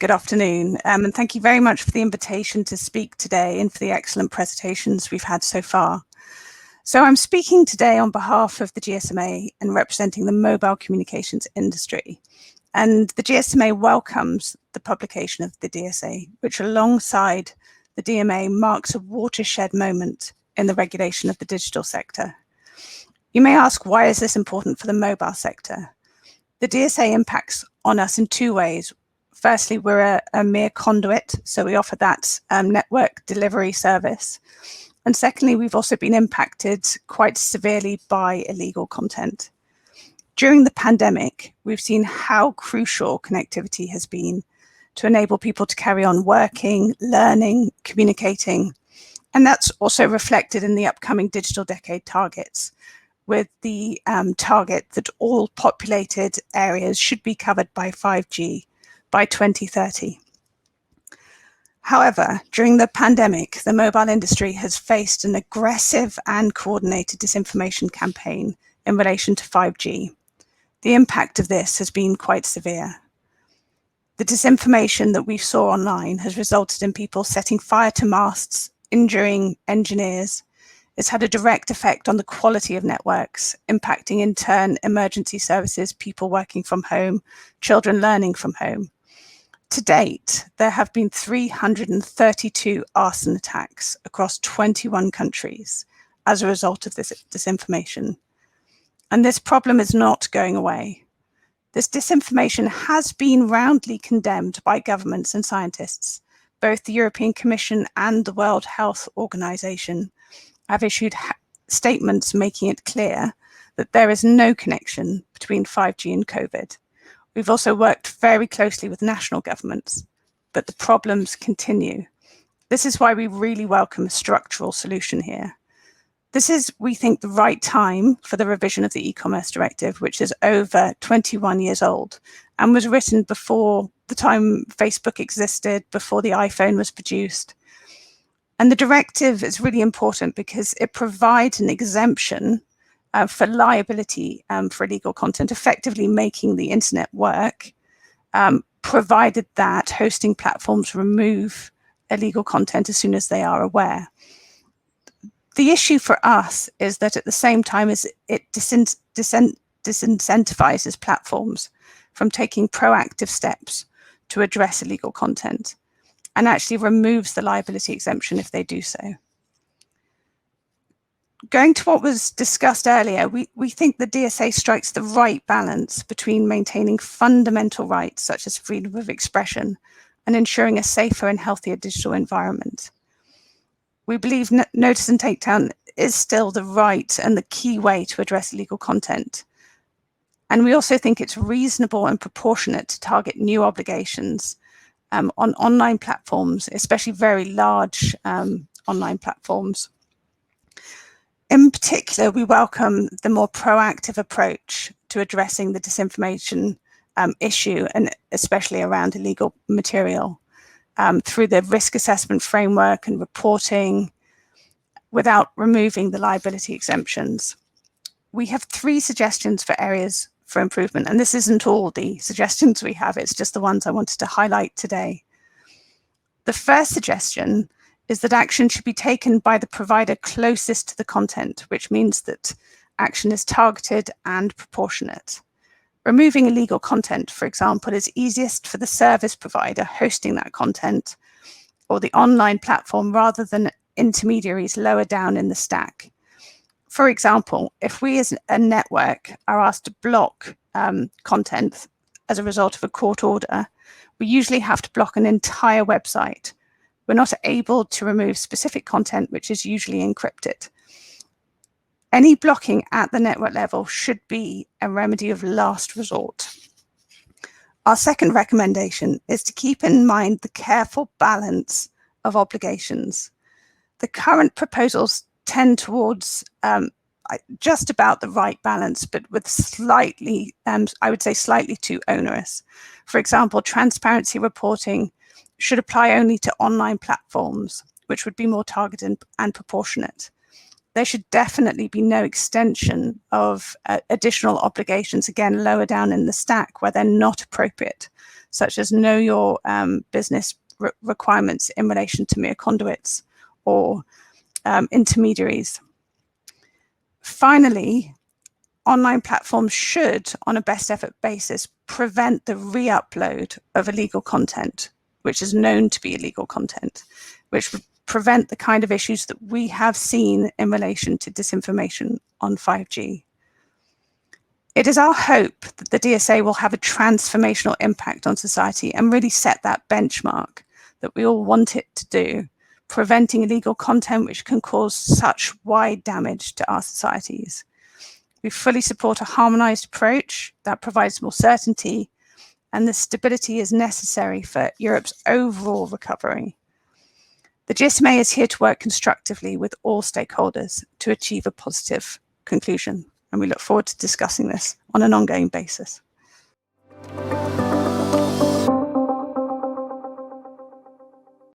good afternoon, and thank you very much for the invitation to speak today and for the excellent presentations we've had so far. So I'm speaking today on behalf of the GSMA and representing the mobile communications industry. And the GSMA welcomes the publication of the DSA, which alongside the DMA marks a watershed moment in the regulation of the digital sector. You may ask, why is this important for the mobile sector? The DSA impacts on us in two ways. Firstly, we're a mere conduit, so we offer that network delivery service. And secondly, we've also been impacted quite severely by illegal content. During the pandemic, we've seen how crucial connectivity has been to enable people to carry on working, learning, communicating. And that's also reflected in the upcoming digital decade targets, with the target that all populated areas should be covered by 5G by 2030. However, during the pandemic, the mobile industry has faced an aggressive and coordinated disinformation campaign in relation to 5G. The impact of this has been quite severe. The disinformation that we saw online has resulted in people setting fire to masts, injuring engineers. It's had a direct effect on the quality of networks, impacting in turn emergency services, people working from home, children learning from home. To date, there have been 332 arson attacks across 21 countries as a result of this disinformation. And this problem is not going away. This disinformation has been roundly condemned by governments and scientists. Both the European Commission and the World Health Organization have issued statements making it clear that there is no connection between 5G and COVID. We've also worked very closely with national governments, but the problems continue. This is why we really welcome a structural solution here. This is, we think, the right time for the revision of the e-commerce directive, which is over 21 years old and was written before the time Facebook existed, before the iPhone was produced. And the directive is really important because it provides an exemption for liability for illegal content, effectively making the internet work, provided that hosting platforms remove illegal content as soon as they are aware. The issue for us is that at the same time as it disincentivizes platforms from taking proactive steps to address illegal content, and actually removes the liability exemption if they do so. Going to what was discussed earlier, we think the DSA strikes the right balance between maintaining fundamental rights such as freedom of expression and ensuring a safer and healthier digital environment. We believe notice and takedown is still the right and the key way to address illegal content. And we also think it's reasonable and proportionate to target new obligations on online platforms, especially very large online platforms. In particular, we welcome the more proactive approach to addressing the disinformation issue, and especially around illegal material, through the risk assessment framework and reporting without removing the liability exemptions. We have 3 suggestions for areas for improvement, and this isn't all the suggestions we have, it's just the ones I wanted to highlight today. The first suggestion is that action should be taken by the provider closest to the content, which means that action is targeted and proportionate. Removing illegal content, for example, is easiest for the service provider hosting that content or the online platform rather than intermediaries lower down in the stack. For example, if we as a network are asked to block content as a result of a court order, we usually have to block an entire website. We're not able to remove specific content, which is usually encrypted. Any blocking at the network level should be a remedy of last resort. Our second recommendation is to keep in mind the careful balance of obligations. The current proposals tend towards just about the right balance, but with slightly, I would say slightly too onerous. For example, transparency reporting should apply only to online platforms, which would be more targeted and proportionate. there should definitely be no extension of additional obligations, again, lower down in the stack where they're not appropriate, such as know your business requirements in relation to mere conduits or intermediaries. Finally, online platforms should, on a best effort basis, prevent the re-upload of illegal content, which is known to be illegal content, which would prevent the kind of issues that we have seen in relation to disinformation on 5G. It is our hope that the DSA will have a transformational impact on society and really set that benchmark that we all want it to do, preventing illegal content which can cause such wide damage to our societies. We fully support a harmonised approach that provides more certainty, and the stability is necessary for Europe's overall recovery. The GSMA is here to work constructively with all stakeholders to achieve a positive conclusion, and we look forward to discussing this on an ongoing basis.